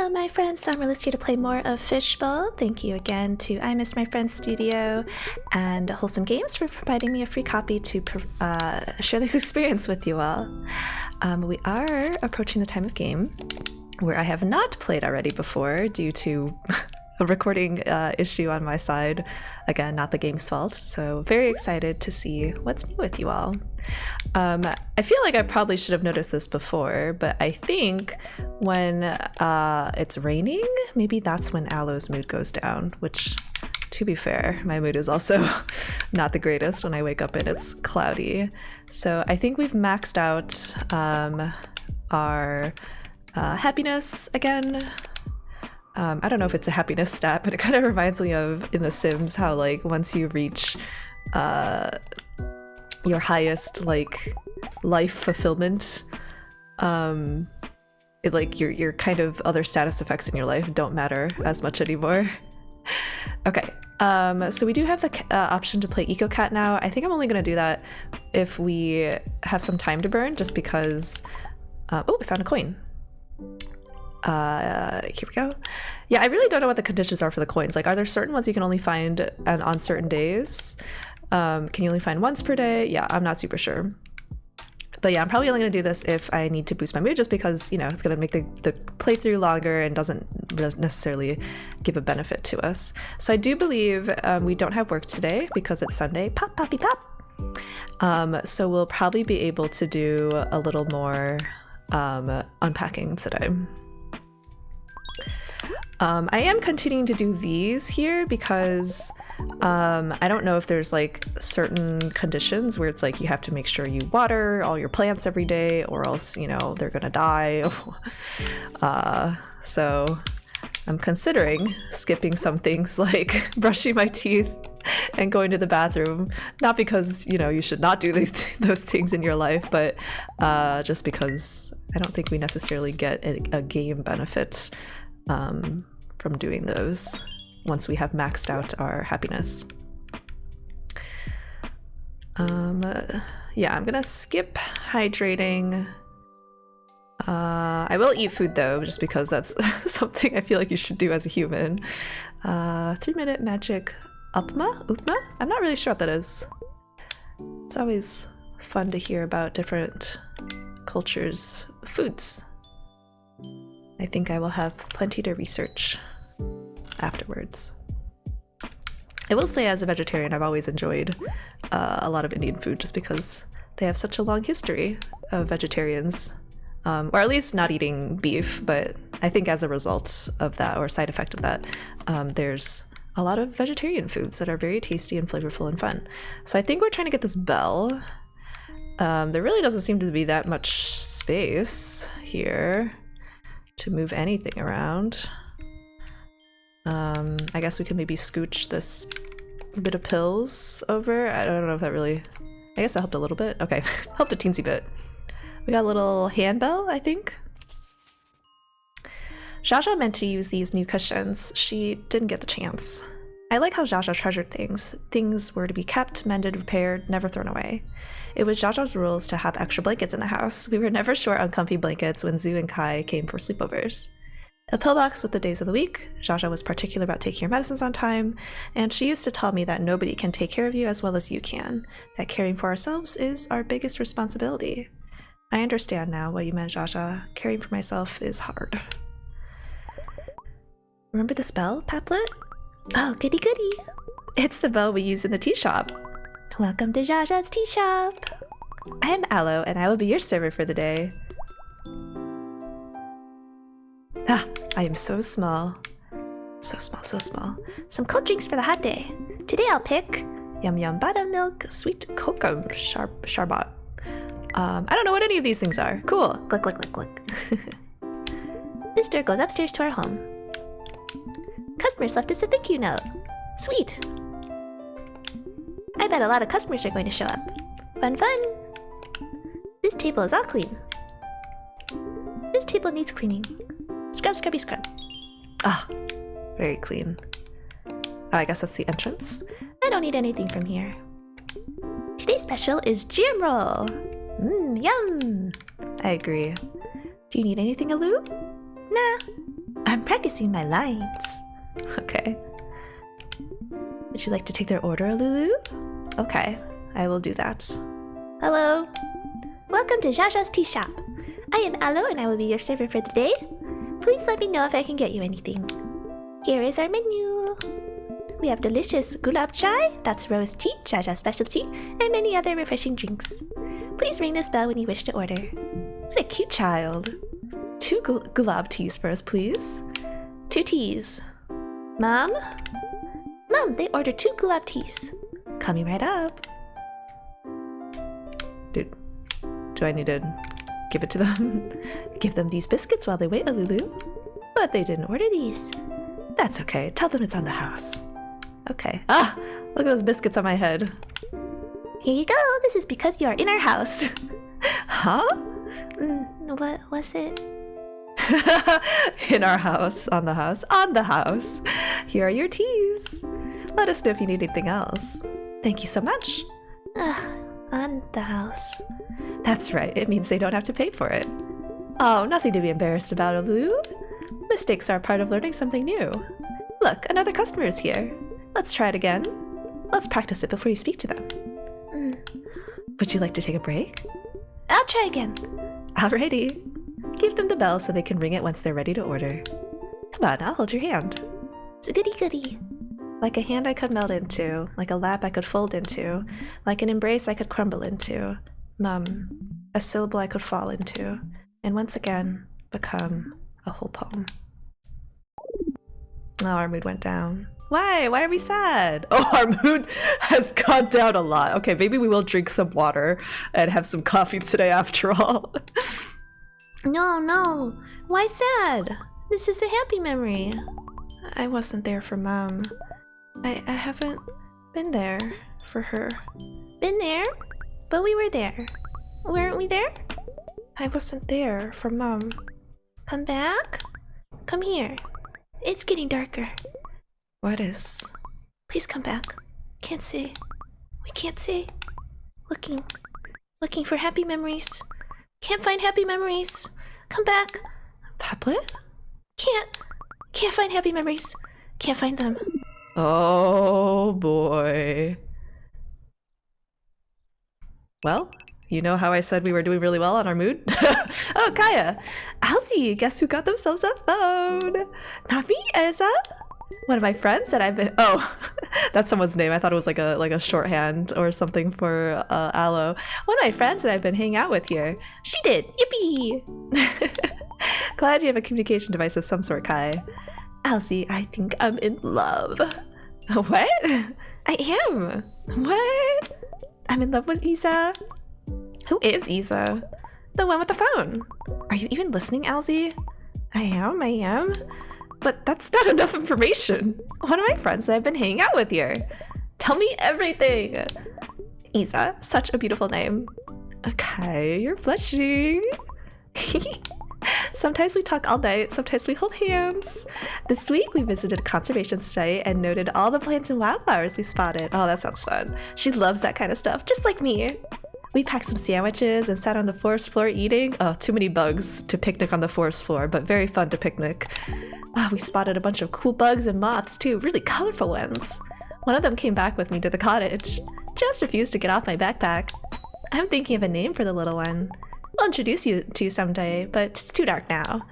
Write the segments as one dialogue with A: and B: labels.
A: Hello my friends, SAmaryllis here to play more of Fishbowl. Thank you again to I Miss My Friends Studio and Wholesome Games for providing me a free copy to share this experience with you all. We are approaching the time of game where I have not played already before due to a recording issue on my side. Again, not the game's fault, so very excited to see what's new with you all. I feel like I probably should have noticed this before, but I think when it's raining, maybe that's when Aloe's mood goes down, which, to be fair, my mood is also not the greatest when I wake up and it's cloudy. So I think we've maxed out our happiness again. I don't know if it's a happiness stat, but it kind of reminds me of in The Sims how like once you reach your highest like life fulfillment, it like your kind of other status effects in your life don't matter as much anymore. Okay, so we do have the option to play EcoCat now. I think I'm only gonna do that if we have some time to burn, just because. Oh, I found a coin. Here we go. Yeah, I really don't know what the conditions are for the coins. Like, are there certain ones you can only find on certain days? Can you only find once per day? Yeah, I'm not super sure. But yeah, I'm probably only going to do this if I need to boost my mood, just because, you know, it's going to make the playthrough longer and doesn't necessarily give a benefit to us. So I do believe we don't have work today because it's Sunday. Pop, poppy, pop! So we'll probably be able to do a little more unpacking today. I am continuing to do these here because I don't know if there's like certain conditions where it's like you have to make sure you water all your plants every day or else, you know, they're gonna die. So I'm considering skipping some things like brushing my teeth and going to the bathroom, not because, you know, you should not do those things in your life, but just because I don't think we necessarily get a game benefit from doing those once we have maxed out our happiness. Yeah, I'm gonna skip hydrating. I will eat food though, just because that's something I feel like you should do as a human. 3-minute magic upma? I'm not really sure what that is. It's always fun to hear about different cultures' foods. I think I will have plenty to research afterwards. I will say, as a vegetarian, I've always enjoyed a lot of Indian food just because they have such a long history of vegetarians, or at least not eating beef, but I think as a result of that, or side effect of that, there's a lot of vegetarian foods that are very tasty and flavorful and fun. So I think we're trying to get this bell. There really doesn't seem to be that much space here to move anything around. I guess we can maybe scooch this bit of pills over. I don't know if that really... I guess that helped a little bit. Okay, helped a teensy bit. We got a little handbell, I think. Jaja meant to use these new cushions. She didn't get the chance. I like how Jaja treasured things. Things were to be kept, mended, repaired, never thrown away. It was Jaja's rules to have extra blankets in the house. We were never short on comfy blankets when Zoo and Kai came for sleepovers. A pillbox with the days of the week. Jaja was particular about taking your medicines on time, and she used to tell me that nobody can take care of you as well as you can, that caring for ourselves is our biggest responsibility. I understand now what you meant, Jaja. Caring for myself is hard. Remember this bell, Paplet? Oh, goody goody. It's the bell we use in the tea shop. Welcome to Jaja's tea shop. I am Aloe, and I will be your server for the day. Ah, I am so small. So small, so small. Some cold drinks for the hot day. Today I'll pick Yum Yum Buttermilk Sweet Cocoa Charbot. I don't know what any of these things are. Cool. Click, click, click, click. This door goes upstairs to our home. Customers left us a thank you note. Sweet. I bet a lot of customers are going to show up. Fun, fun. This table is all clean. This table needs cleaning. Scrub, scrubby, scrub. Ah, very clean. Oh, I guess that's the entrance. I don't need anything from here. Today's special is jam roll. Yum. I agree. Do you need anything, Aloo? Nah. I'm practicing my lines. Okay. Would you like to take their order, Lulu? Okay, I will do that. Hello. Welcome to Jaja's Tea Shop. I am Aloe and I will be your server for the day. Please let me know if I can get you anything. Here is our menu. We have delicious gulab chai, that's rose tea, Jaja's specialty, and many other refreshing drinks. Please ring this bell when you wish to order. What a cute child. 2 gulab teas for us, please. 2 teas. Mom? Mom, they ordered 2 gulab teas. Coming right up. Dude, do I need to give it to them? Give them these biscuits while they wait, Lulu. But they didn't order these. That's okay. Tell them it's on the house. Okay. Ah! Look at those biscuits on my head. Here you go. This is because you are in our house. Huh? What was it? In our house. On the house. On the house. Here are your teas. Let us know if you need anything else. Thank you so much. On the house. That's right. It means they don't have to pay for it. Oh, nothing to be embarrassed about, Lulu. Mistakes are part of learning something new. Look, another customer is here. Let's try it again. Let's practice it before you speak to them. Would you like to take a break? I'll try again. Alrighty. Give them the bell so they can ring it once they're ready to order. Come on, I'll hold your hand. It's a goody goody. Like a hand I could melt into, like a lap I could fold into, like an embrace I could crumble into. A syllable I could fall into, and once again become a whole poem. Oh, our mood went down. Why? Why are we sad? Oh, our mood has gone down a lot. Okay, maybe we will drink some water and have some coffee today after all. No. Why sad? This is a happy memory. I wasn't there for Mom. I haven't been there for her. Been there? But we were there. Weren't we there? I wasn't there for Mom. Come back? Come here. It's getting darker. What is? Please come back. Can't see. We can't see. Looking for happy memories. Can't find happy memories. Come back. Pablet? Can't find happy memories. Can't find them. Oh boy. Well, you know how I said we were doing really well on our mood? Oh, Kaya. Elsie, guess who got themselves a phone? Not me, Elsa. One of my friends that I've been— oh, that's someone's name. I thought it was like a shorthand or something for Aloe. One of my friends that I've been hanging out with here. She did. Yippee! Glad you have a communication device of some sort, Kai. Elsie, I think I'm in love. What? I am. What? I'm in love with Isa. Who is Isa? The one with the phone. Are you even listening, Elsie? I am. But that's not enough information. One of my friends that I've been hanging out with here. Tell me everything. Isa, such a beautiful name. Okay, you're blushing. Sometimes we talk all night, sometimes we hold hands. This week we visited a conservation site and noted all the plants and wildflowers we spotted. Oh, that sounds fun. She loves that kind of stuff, just like me. We packed some sandwiches and sat on the forest floor eating. Oh, too many bugs to picnic on the forest floor, but very fun to picnic. We spotted a bunch of cool bugs and moths too, really colorful ones. One of them came back with me to the cottage. Just refused to get off my backpack. I'm thinking of a name for the little one. I'll introduce you to someday, but it's too dark now.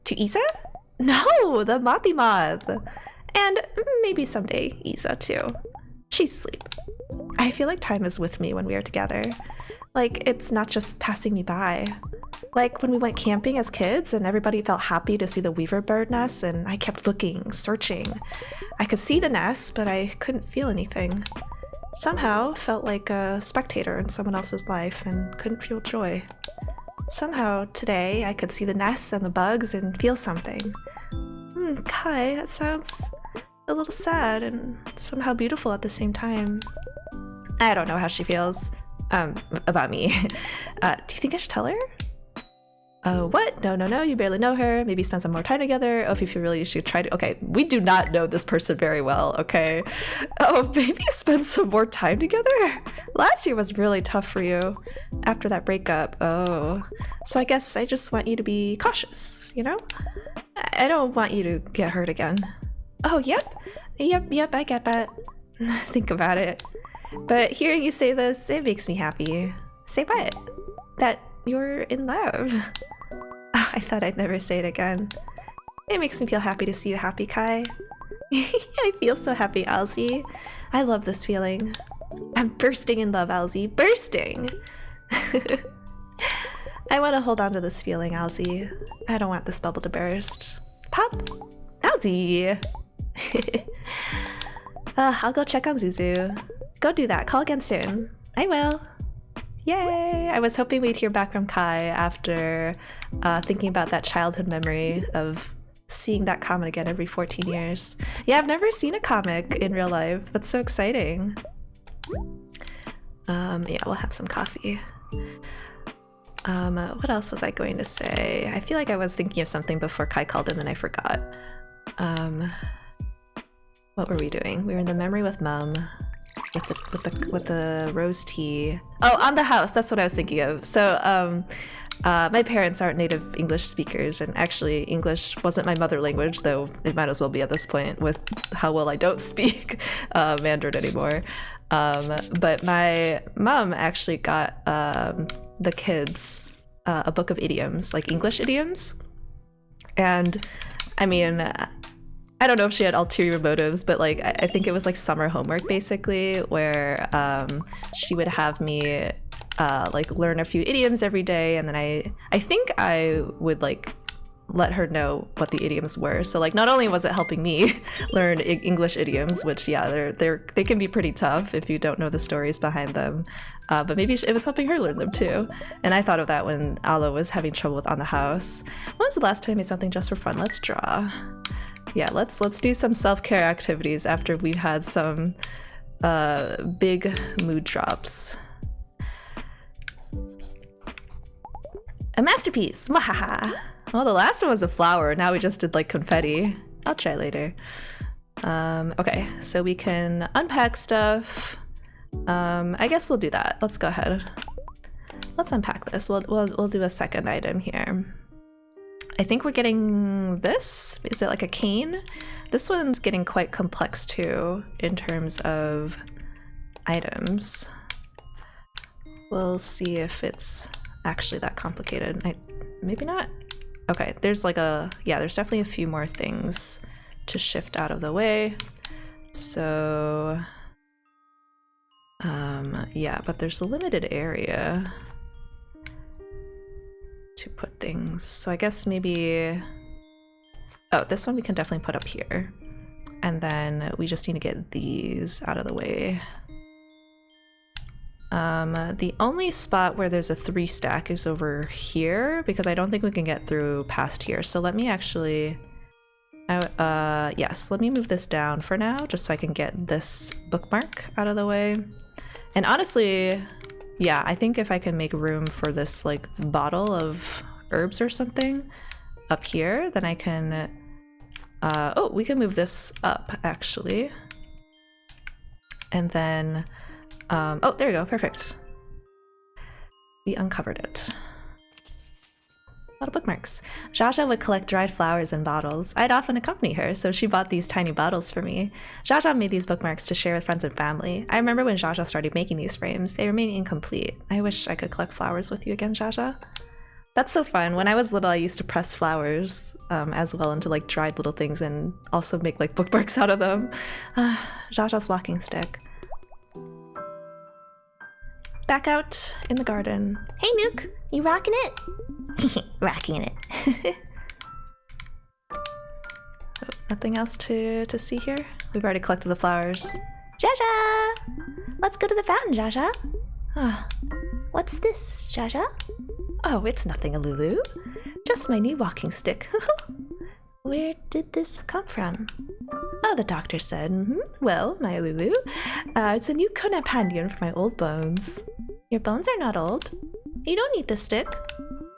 A: To Isa? No, the Mothy Moth. And maybe someday Isa too. She's asleep. I feel like time is with me when we are together. Like, it's not just passing me by. Like when we went camping as kids and everybody felt happy to see the weaver bird nest and I kept looking, searching. I could see the nest, but I couldn't feel anything. Somehow felt like a spectator in someone else's life and couldn't feel joy. Somehow today I could see the nests and the bugs and feel something. Kai, that sounds a little sad and somehow beautiful at the same time. I don't know how she feels about me. Do you think I should tell her? What? No, you barely know her. Maybe spend some more time together. Oh, if you feel really, you should try to— okay, we do not know this person very well, okay? Oh, maybe spend some more time together? Last year was really tough for you after that breakup. Oh, so I guess I just want you to be cautious, you know? I don't want you to get hurt again. Oh, yep. Yep, I get that. Think about it. But hearing you say this, it makes me happy. Say what? That you're in love. Oh, I thought I'd never say it again. It makes me feel happy to see you happy, Kai. I feel so happy, Alzy. I love this feeling. I'm bursting in love, Alzy. Bursting! I want to hold on to this feeling, Alzy. I don't want this bubble to burst. Pop! Alzy! I'll go check on Zuzu. Go do that. Call again soon. I will. Yay! I was hoping we'd hear back from Kai after thinking about that childhood memory of seeing that comic again every 14 years. Yeah, I've never seen a comic in real life. That's so exciting. Yeah, we'll have some coffee. What else was I going to say? I feel like I was thinking of something before Kai called in and I forgot. What were we doing? We were in the memory with Mum. With the rose tea. Oh, on the house. That's what I was thinking of. So, my parents aren't native English speakers, and actually English wasn't my mother language, though it might as well be at this point with how well I don't speak Mandarin anymore. But my mom actually got the kids a book of idioms, like English idioms. And I mean, I don't know if she had ulterior motives, but like I think it was like summer homework basically, where she would have me like learn a few idioms every day, and then I think I would like let her know what the idioms were. So like not only was it helping me learn English idioms, which yeah, they can be pretty tough if you don't know the stories behind them, but maybe it was helping her learn them too. And I thought of that when Ala was having trouble with On the House. When was the last time I made something just for fun? Let's draw. Yeah, let's do some self-care activities after we've had some big mood drops. A masterpiece! Wahaha! Well, the last one was a flower. Now we just did like confetti. I'll try later. Okay, so we can unpack stuff. I guess we'll do that. Let's go ahead. Let's unpack this. We'll do a second item here. I think we're getting this. Is it like a cane? This one's getting quite complex too in terms of items. We'll see if it's actually that complicated. Maybe not. Okay, there's like there's definitely a few more things to shift out of the way. So, yeah, but there's a limited area to put things. So I guess maybe, oh, this one we can definitely put up here. And then we just need to get these out of the way. The only spot where there's a 3 stack is over here, because I don't think we can get through past here. So let me actually, yes, let me move this down for now, just so I can get this bookmark out of the way. And honestly, yeah, I think if I can make room for this like bottle of herbs or something up here, then I can, oh, we can move this up actually. And then, oh, there we go, perfect. We uncovered it. A lot of bookmarks. Jaja would collect dried flowers in bottles. I'd often accompany her, so she bought these tiny bottles for me. Jaja made these bookmarks to share with friends and family. I remember when Jaja started making these frames. They remain incomplete. I wish I could collect flowers with you again, Jaja. That's so fun. When I was little, I used to press flowers as well into like dried little things and also make like bookmarks out of them. Jaja's walking stick. Back out in the garden. Hey, Nook, you rocking it? Rocking it. Oh, nothing else to see here? We've already collected the flowers. Jaja! Let's go to the fountain, Jaja. Oh, what's this, Jaja? Oh, it's nothing, Lulu. Just my new walking stick. Where did this come from? Oh, the doctor said. Well, my Lulu, it's a new companion for my old bones. Your bones are not old. You don't need this stick.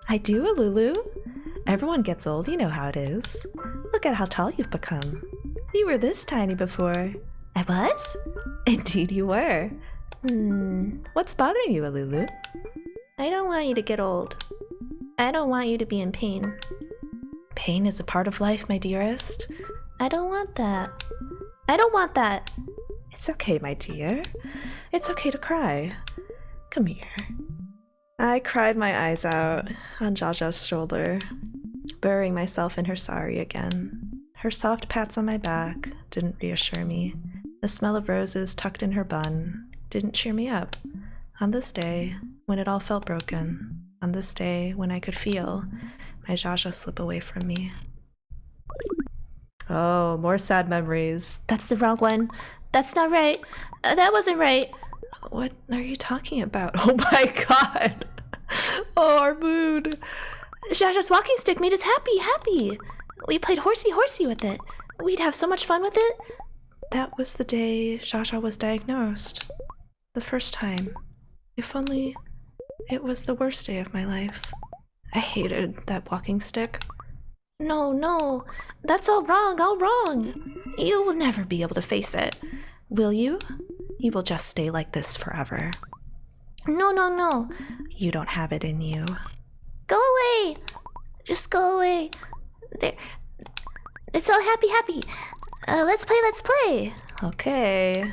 A: I do, Lulu. Everyone gets old, you know how it is. Look at how tall you've become. You were this tiny before. I was? Indeed you were. What's bothering you, Lulu? I don't want you to get old. I don't want you to be in pain. Pain is a part of life, my dearest. I don't want that. I don't want that. It's okay, my dear. It's okay to cry. Come here. I cried my eyes out on Jaja's shoulder, burying myself in her sari again. Her soft pats on my back didn't reassure me. The smell of roses tucked in her bun didn't cheer me up. On this day, when it all felt broken, on this day when I could feel my Jaja slip away from me. Oh, more sad memories. That's the wrong one. That's not right. That wasn't right. What are you talking about? Oh my god. Oh, our mood. Jaja's walking stick made us happy. We played horsey with it. We'd have so much fun with it. That was the day Jaja was diagnosed. The first time. If only it was the worst day of my life. I hated that walking stick. No, that's all wrong. You will never be able to face it. Will you? You will just stay like this forever. No. You don't have it in you. Go away! Just go away. There. It's all happy. Let's play. Okay.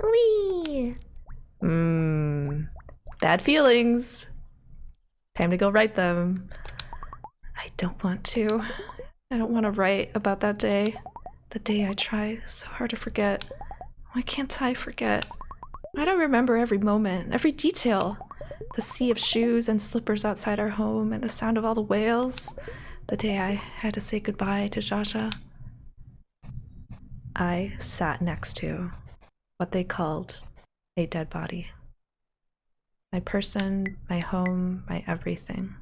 A: Wee. Bad feelings. Time to go write them. I don't want to. I don't want to write about that day. The day I try so hard to forget. Why can't I forget? I don't remember every moment, every detail. The sea of shoes and slippers outside our home and the sound of all the whales. The day I had to say goodbye to Jaja. I sat next to what they called a dead body. My person, my home, my everything.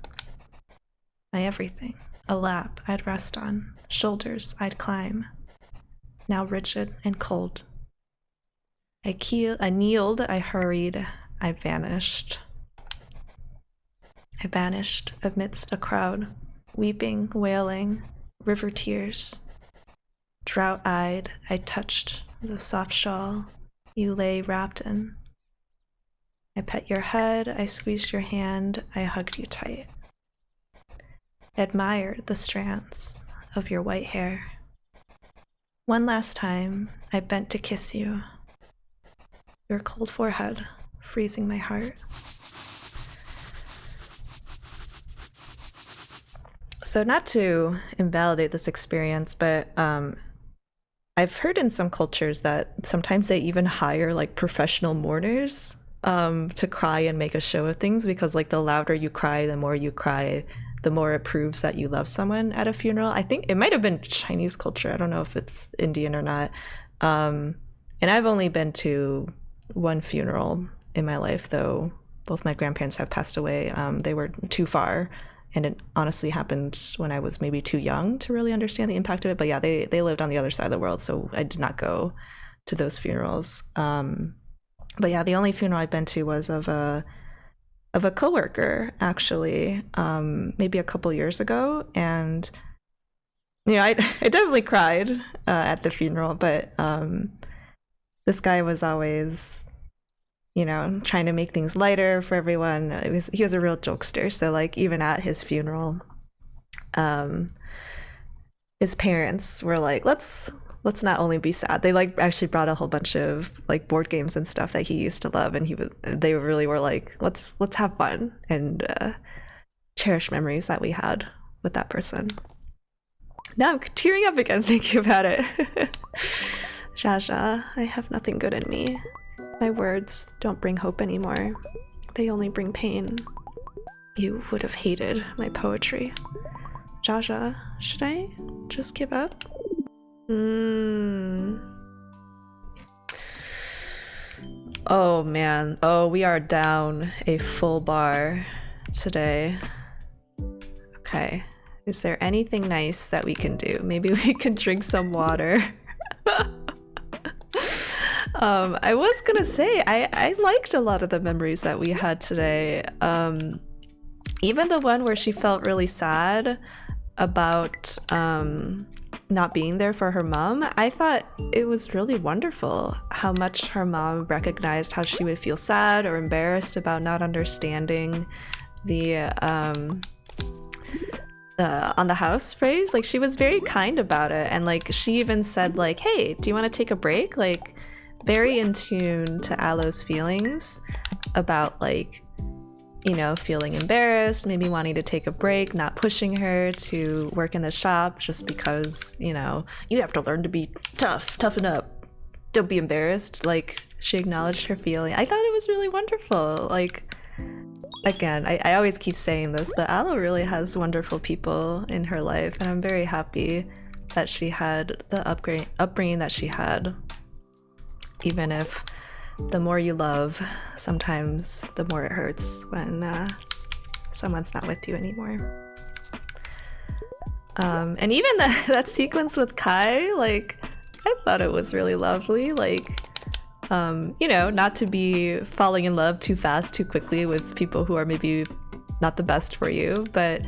A: My everything. A lap I'd rest on, shoulders I'd climb. Now rigid and cold. I kneeled, I hurried, I vanished. I vanished amidst a crowd, weeping, wailing, river tears. Drought-eyed, I touched the soft shawl you lay wrapped in. I pet your head, I squeezed your hand, I hugged you tight. Admired the strands of your white hair. One last time, I bent to kiss you. Your cold forehead, freezing my heart. So not to invalidate this experience, but I've heard in some cultures that sometimes they even hire like professional mourners to cry and make a show of things, because like the louder you cry, the more you cry, the more it proves that you love someone at a funeral. I think it might have been Chinese culture. I don't know if it's Indian or not. And I've only been to one funeral in my life, though both my grandparents have passed away. They were too far, and it honestly happened when I was maybe too young to really understand the impact of it. But yeah, they lived on the other side of the world, so I did not go to those funerals. But yeah, the only funeral I've been to was of a coworker, actually, maybe a couple years ago. And you know, I definitely cried at the funeral, but this guy was always, you know, trying to make things lighter for everyone. He was a real jokester. So like even at his funeral, his parents were like, let's not only be sad. They like actually brought a whole bunch of like board games and stuff that he used to love, and they really were like, let's have fun and cherish memories that we had with that person. Now I'm tearing up again thinking about it. Jaja, I have nothing good in me. My words don't bring hope anymore. They only bring pain. You would have hated my poetry. Jaja, should I just give up? Oh man. Oh, we are down a full bar today. Okay. Is there anything nice that we can do? Maybe we can drink some water. I was gonna say, I liked a lot of the memories that we had today. Even the one where she felt really sad about not being there for her mom. I thought it was really wonderful how much her mom recognized how she would feel sad or embarrassed about not understanding the on the house phrase. Like, she was very kind about it, and like she even said like, hey, do you want to take a break? Like, very in tune to Aloe's feelings about like, you know, feeling embarrassed, maybe wanting to take a break, not pushing her to work in the shop just because, you know, you have to learn to be toughen up, don't be embarrassed. Like, she acknowledged her feeling. I thought it was really wonderful. Like, again, I always keep saying this, but Aloe really has wonderful people in her life, and I'm very happy that she had the upbringing that she had. Even if the more you love, sometimes the more it hurts when someone's not with you anymore. And even that sequence with Kai, like, I thought it was really lovely. Like, you know, not to be falling in love too fast, too quickly with people who are maybe not the best for you, but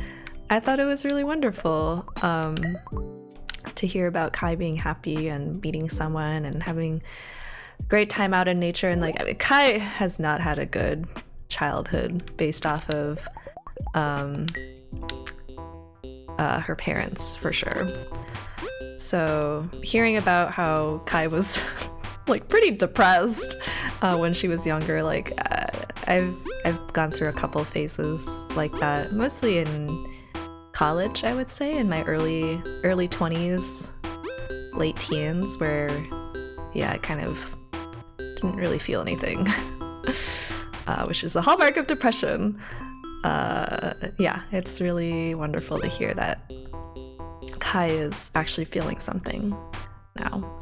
A: I thought it was really wonderful to hear about Kai being happy and meeting someone and having great time out in nature. And like, I mean, Kai has not had a good childhood based off of her parents, for sure. So hearing about how Kai was like pretty depressed when she was younger, like I've gone through a couple phases like that, mostly in college, I would say, in my early 20s, late teens, where yeah, I kind of didn't really feel anything, which is the hallmark of depression. Yeah, it's really wonderful to hear that Kai is actually feeling something now.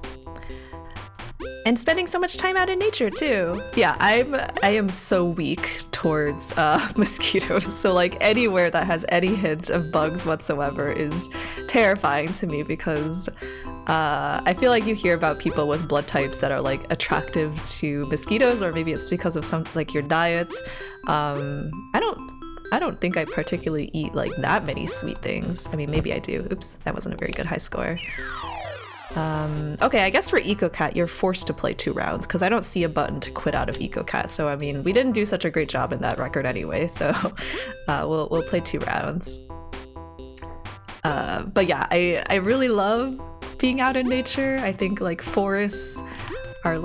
A: And spending so much time out in nature too. Yeah, I am so weak towards mosquitoes. So like anywhere that has any hint of bugs whatsoever is terrifying to me, because I feel like you hear about people with blood types that are like attractive to mosquitoes, or maybe it's because of some like your diet. I don't think I particularly eat like that many sweet things. I mean, maybe I do. Oops, that wasn't a very good high score. Okay, I guess for EcoCat, you're forced to play 2 rounds, because I don't see a button to quit out of EcoCat. So, I mean, we didn't do such a great job in that record anyway, so we'll play 2 rounds. But yeah, I really love being out in nature. I think like forests and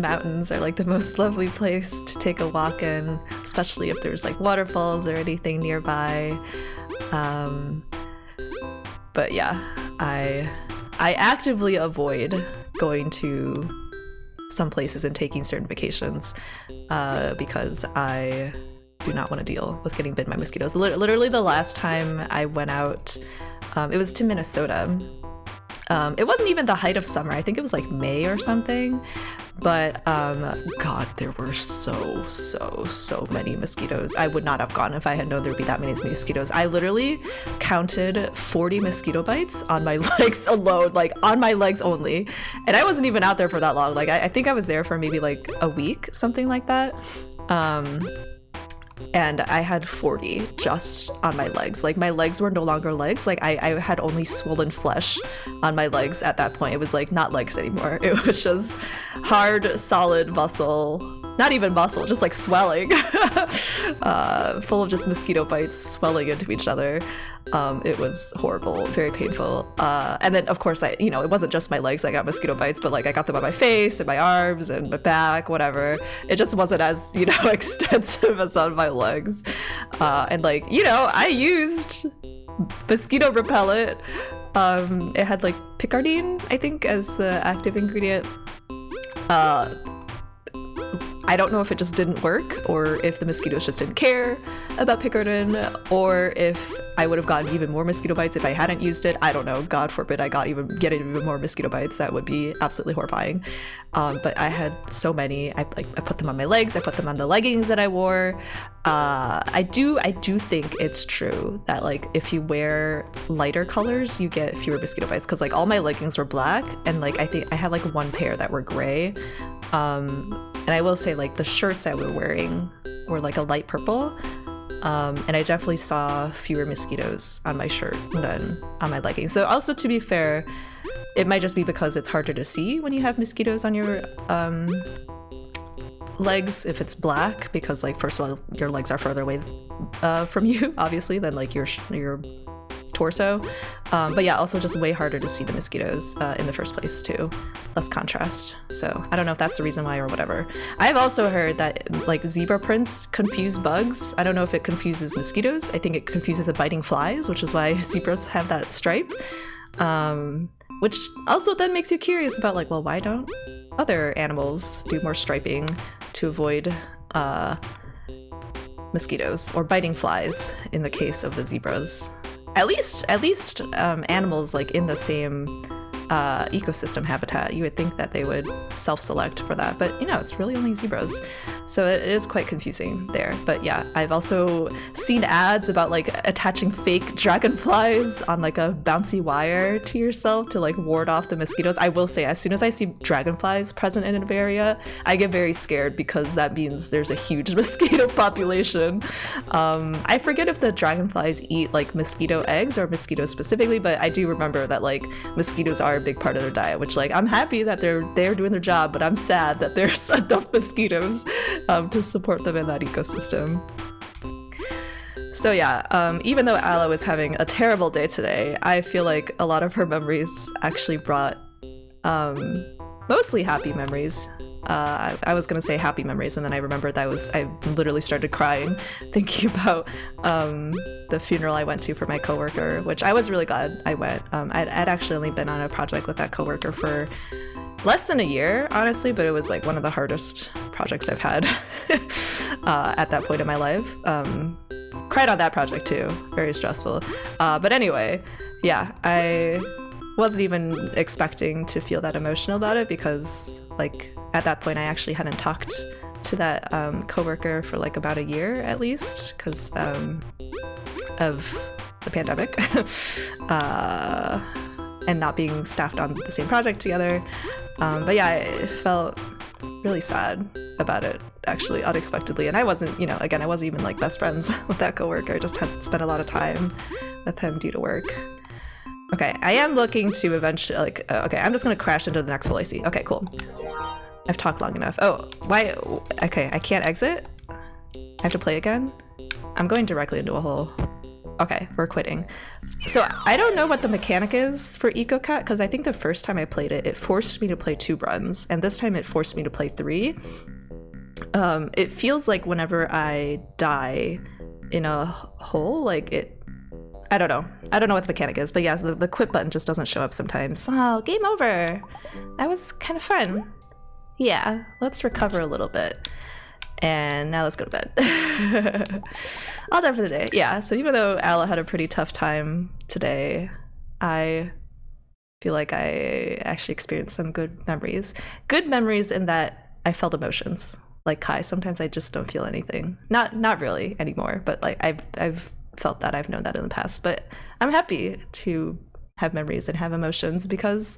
A: mountains are like the most lovely place to take a walk in, especially if there's like waterfalls or anything nearby. But yeah, I actively avoid going to some places and taking certain vacations because I do not want to deal with getting bitten by mosquitoes. Literally the last time I went out, it was to Minnesota. It wasn't even the height of summer. I think it was like May or something. But God, there were so many mosquitoes. I would not have gone if I had known there'd be that many mosquitoes. I literally counted 40 mosquito bites on my legs alone, like on my legs only. And I wasn't even out there for that long. Like I think I was there for maybe like a week, something like that. And I had 40 just on my legs. Like my legs were no longer legs. Like I had only swollen flesh on my legs at that point. It was like not legs anymore. It was just hard, solid muscle. Not even muscle, just like swelling. Full of just mosquito bites swelling into each other. It was horrible, very painful. And then of course it wasn't just my legs I got mosquito bites, but like I got them on my face and my arms and my back, whatever. It just wasn't as, extensive as on my legs. And like, I used mosquito repellent. It had like picaridine, I think, as the active ingredient. I don't know if it just didn't work, or if the mosquitoes just didn't care about picaridine, or if I would have gotten even more mosquito bites if I hadn't used it. I don't know. God forbid I get even more mosquito bites. That would be absolutely horrifying. But I had so many. I put them on my legs. I put them on the leggings that I wore. I do think it's true that like if you wear lighter colors, you get fewer mosquito bites, because like all my leggings were black, and like I think I had like one pair that were gray. And I will say like the shirts I was wearing were like a light purple. And I definitely saw fewer mosquitoes on my shirt than on my leggings. So also, to be fair, it might just be because it's harder to see when you have mosquitoes on your legs if it's black, because like first of all your legs are further away from you, obviously, than like your torso. But yeah, also just way harder to see the mosquitoes in the first place too. Less contrast. So I don't know if that's the reason why or whatever. I've also heard that like zebra prints confuse bugs. I don't know if it confuses mosquitoes. I think it confuses the biting flies, which is why zebras have that stripe. Which also then makes you curious about like, well, why don't other animals do more striping to avoid mosquitoes or biting flies in the case of the zebras? At least animals like in the same ecosystem habitat, you would think that they would self-select for that, but you know, it's really only zebras, so it is quite confusing there. But yeah, I've also seen ads about like attaching fake dragonflies on like a bouncy wire to yourself to like ward off the mosquitoes. I will say, as soon as I see dragonflies present in an area, I get very scared because that means there's a huge mosquito population. I forget if the dragonflies eat like mosquito eggs or mosquitoes specifically, but I do remember that like mosquitoes are a big part of their diet, which like I'm happy that they're doing their job, but I'm sad that there's enough mosquitoes to support them in that ecosystem. So yeah, even though Ala was having a terrible day today, I feel like a lot of her memories actually brought mostly happy memories. I was gonna say happy memories, and then I remembered that I literally started crying thinking about the funeral I went to for my coworker, which I was really glad I went. I'd actually only been on a project with that coworker for less than a year, honestly, but it was like one of the hardest projects I've had at that point in my life. Cried on that project too, very stressful. But anyway, yeah, I wasn't even expecting to feel that emotional about it because like at that point I actually hadn't talked to that coworker for like about a year at least because of the pandemic and not being staffed on the same project together. But yeah, I felt really sad about it actually unexpectedly, and I wasn't, you know, again, I wasn't even like best friends with that coworker. I just had spent a lot of time with him due to work. Okay, I am looking to eventually, like, okay, I'm just gonna crash into the next hole I see. Okay, cool. I've talked long enough. Oh, why? Okay, I can't exit? I have to play again? I'm going directly into a hole. Okay, we're quitting. So I don't know what the mechanic is for EcoCat, because I think the first time I played it, it forced me to play 2 runs, and this time it forced me to play 3. It feels like whenever I die in a hole, like it, I don't know what the mechanic is, but yeah, the quit button just doesn't show up sometimes. Oh, game over. That was kind of fun. Yeah, let's recover a little bit. And now let's go to bed. All done for the day. Yeah, so even though Ala had a pretty tough time today, I feel like I actually experienced some good memories. Good memories in that I felt emotions. Like Kai, sometimes I just don't feel anything. Not really anymore, but like I've felt that, I've known that in the past. But I'm happy to have memories and have emotions because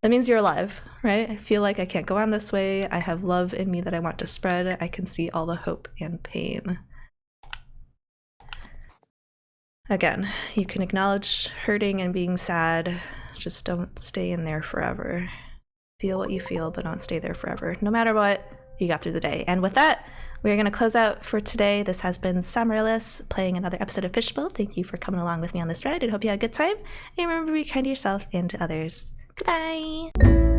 A: that means you're alive, right? I feel like I can't go on this way. I have love in me that I want to spread. I can see all the hope and pain. Again, you can acknowledge hurting and being sad. Just don't stay in there forever. Feel what you feel, but don't stay there forever. No matter what, you got through the day. And with that, we're going to close out for today. This has been SAmaryllis playing another episode of Fishbowl. Thank you for coming along with me on this ride. I hope you had a good time. And remember to be kind to yourself and to others. Goodbye!